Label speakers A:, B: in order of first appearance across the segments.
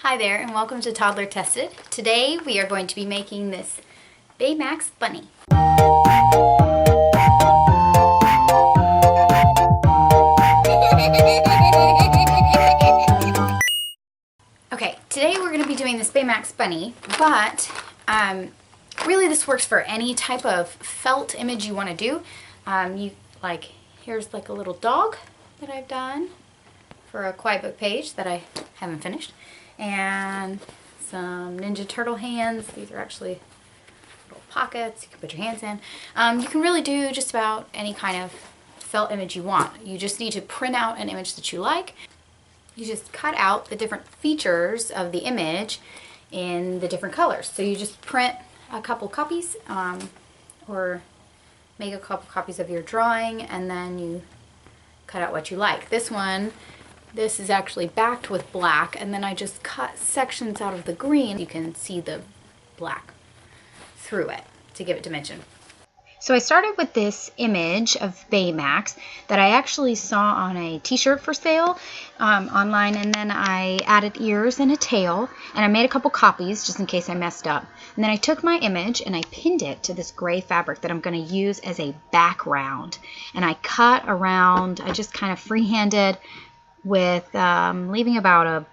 A: Hi there and welcome to Toddler Tested. Today we are going to be making this Baymax bunny. Okay, today we're going to be doing this Baymax bunny, but really this works for any type of felt image you want to do. Here's like a little dog that I've done for a quiet book page that I haven't finished. And some Ninja Turtle hands. These are actually little pockets you can put your hands in. You can really do just about any kind of felt image you want. You just need to print out an image that you like. You just cut out the different features of the image in the different colors. So you just print a couple copies or make a couple copies of your drawing, and then you cut out what you like. This is actually backed with black, and then I just cut sections out of the green. You can see the black through it to give it dimension. So I started with this image of Baymax that I actually saw on a t-shirt for sale online, and then I added ears and a tail, and I made a couple copies just in case I messed up. And then I took my image and I pinned it to this gray fabric that I'm going to use as a background. And I cut around, I just kind of freehanded with leaving about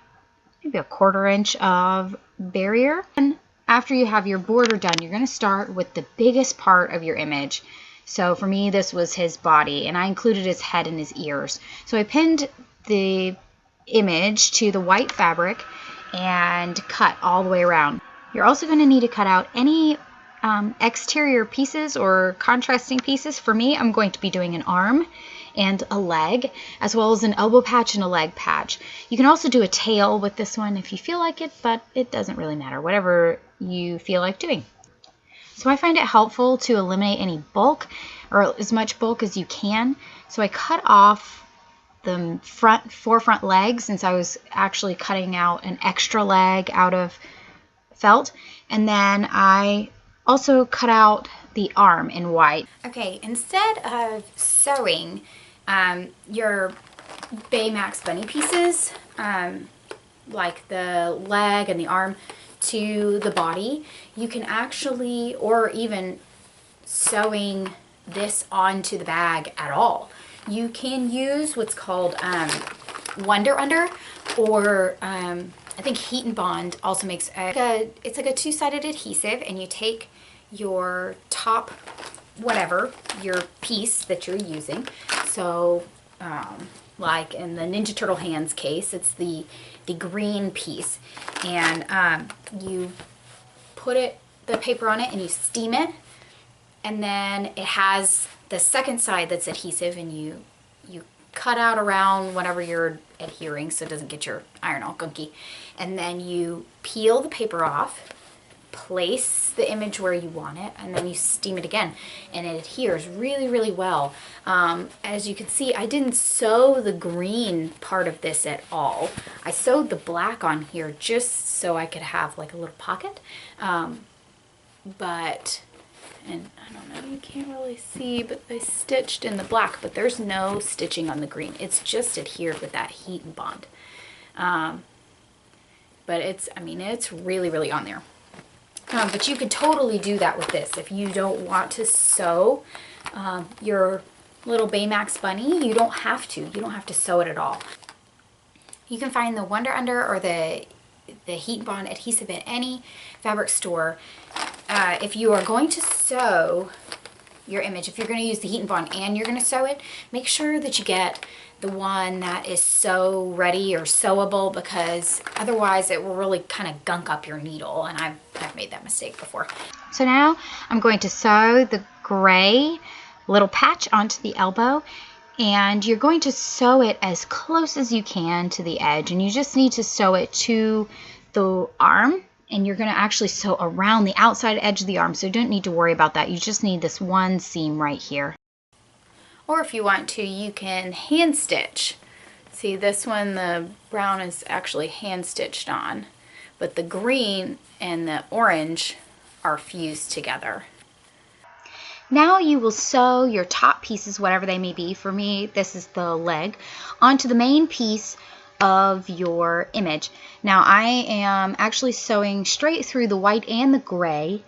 A: maybe a 1/4 inch of barrier. And after you have your border done, you're going to start with the biggest part of your image. So for me, this was his body, and I included his head and his ears. So I pinned the image to the white fabric and cut all the way around. You're also going to need to cut out any exterior pieces or contrasting pieces. For me, I'm going to be doing an arm and a leg, as well as an elbow patch and a leg patch. You can also do a tail with this one if you feel like it, but it doesn't really matter, whatever you feel like doing. So I find it helpful to eliminate any bulk, or as much bulk as you can. So I cut off the forefront legs, since I was actually cutting out an extra leg out of felt, and then I also cut out the arm in white. Okay, instead of sewing your Baymax bunny pieces, like the leg and the arm, to the body, you can actually, or even sewing this onto the bag at all, you can use what's called Wonder Under, or I think Heat and Bond also makes it's like a two-sided adhesive, and you take your top, whatever, your piece that you're using. So like in the Ninja Turtle hands case, it's the green piece, and you put the paper on it and you steam it, and then it has the second side that's adhesive, and you cut out around whatever you're adhering so it doesn't get your iron all gunky, and then you peel the paper off, place the image where you want it, and then you steam it again, and it adheres really, really well. As you can see, I didn't sew the green part of this at all. I sewed the black on here just so I could have like a little pocket. And I don't know, you can't really see, but I stitched in the black, but there's no stitching on the green. It's just adhered with that Heat and Bond. But it's really, really on there. But you could totally do that with this. If you don't want to sew your little Baymax bunny, you don't have to. You don't have to sew it at all. You can find the Wonder Under or the Heat and Bond adhesive at any fabric store. If you are going to sew your image, if you're going to use the Heat and Bond and you're going to sew it, make sure that you get the one that is sew ready or sewable, because otherwise it will really kind of gunk up your needle, and I've made that mistake before. So now I'm going to sew the gray little patch onto the elbow, and you're going to sew it as close as you can to the edge, and you just need to sew it to the arm, and you're going to actually sew around the outside edge of the arm, so you don't need to worry about that. You just need this one seam right here. Or if you want to, you can hand stitch. See, this one, the brown is actually hand stitched on, but the green and the orange are fused together. Now you will sew your top pieces, whatever they may be. For me, this is the leg, onto the main piece of your image. Now I am actually sewing straight through the white and the gray.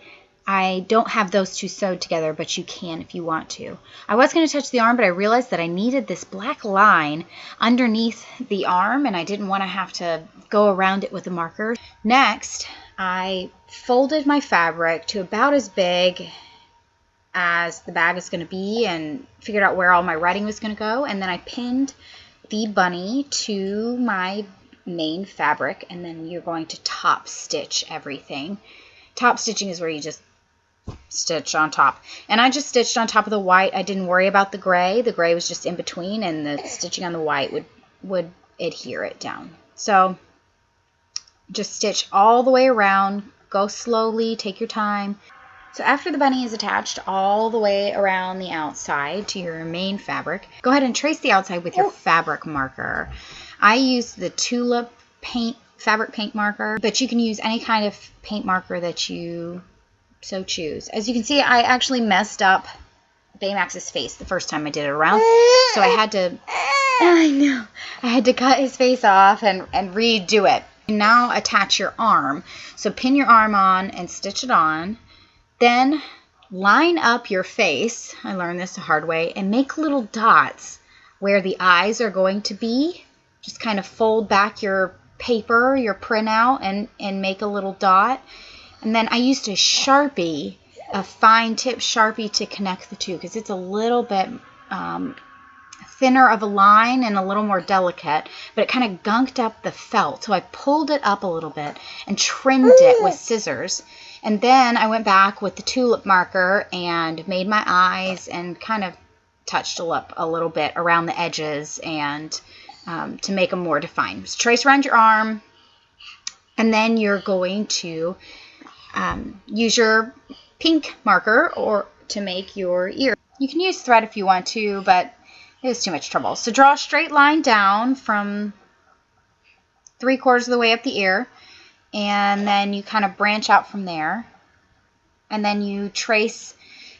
A: I don't have those two sewed together, but you can if you want to. I was going to touch the arm, but I realized that I needed this black line underneath the arm, and I didn't want to have to go around it with a marker. Next, I folded my fabric to about as big as the bag is going to be and figured out where all my writing was going to go, and then I pinned the bunny to my main fabric, and then you're going to top stitch everything. Top stitching is where you just stitch on top, and I just stitched on top of the white. I didn't worry about the gray. The gray was just in between, and the stitching on the white would adhere it down. So just stitch all the way around, go slowly, take your time. So after the bunny is attached all the way around the outside to your main fabric, go ahead and trace the outside with your fabric marker. I use the Tulip fabric paint marker, but you can use any kind of paint marker that you so choose. As you can see, I actually messed up Baymax's face the first time I did it around, so I had to cut his face off and redo it. Now attach your arm. So pin your arm on and stitch it on. Then line up your face, I learned this the hard way, and make little dots where the eyes are going to be. Just kind of fold back your paper, your printout, and make a little dot. And then I used a Sharpie, a fine tip Sharpie, to connect the two because it's a little bit thinner of a line and a little more delicate, but it kind of gunked up the felt. So I pulled it up a little bit and trimmed it with scissors. And then I went back with the Tulip marker and made my eyes and kind of touched up a little bit around the edges and to make them more defined. So trace around your arm, and then you're going to use your pink marker or to make your ear. You can use thread if you want to, but it was too much trouble. So draw a straight line down from 3/4 of the way up the ear, and then you kind of branch out from there. And then you trace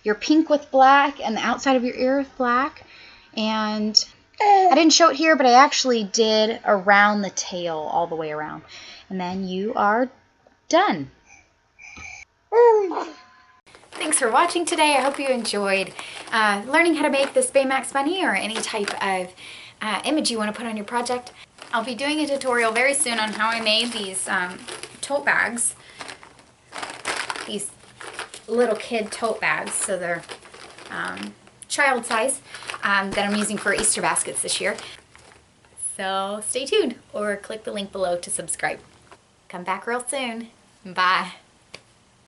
A: your pink with black and the outside of your ear with black. And I didn't show it here, but I actually did around the tail all the way around. And then you are done. Thanks for watching today. I hope you enjoyed learning how to make this Baymax bunny or any type of image you want to put on your project. I'll be doing a tutorial very soon on how I made these tote bags, these little kid tote bags, so they're child size, that I'm using for Easter baskets this year. So stay tuned or click the link below to subscribe. Come back real soon. Bye.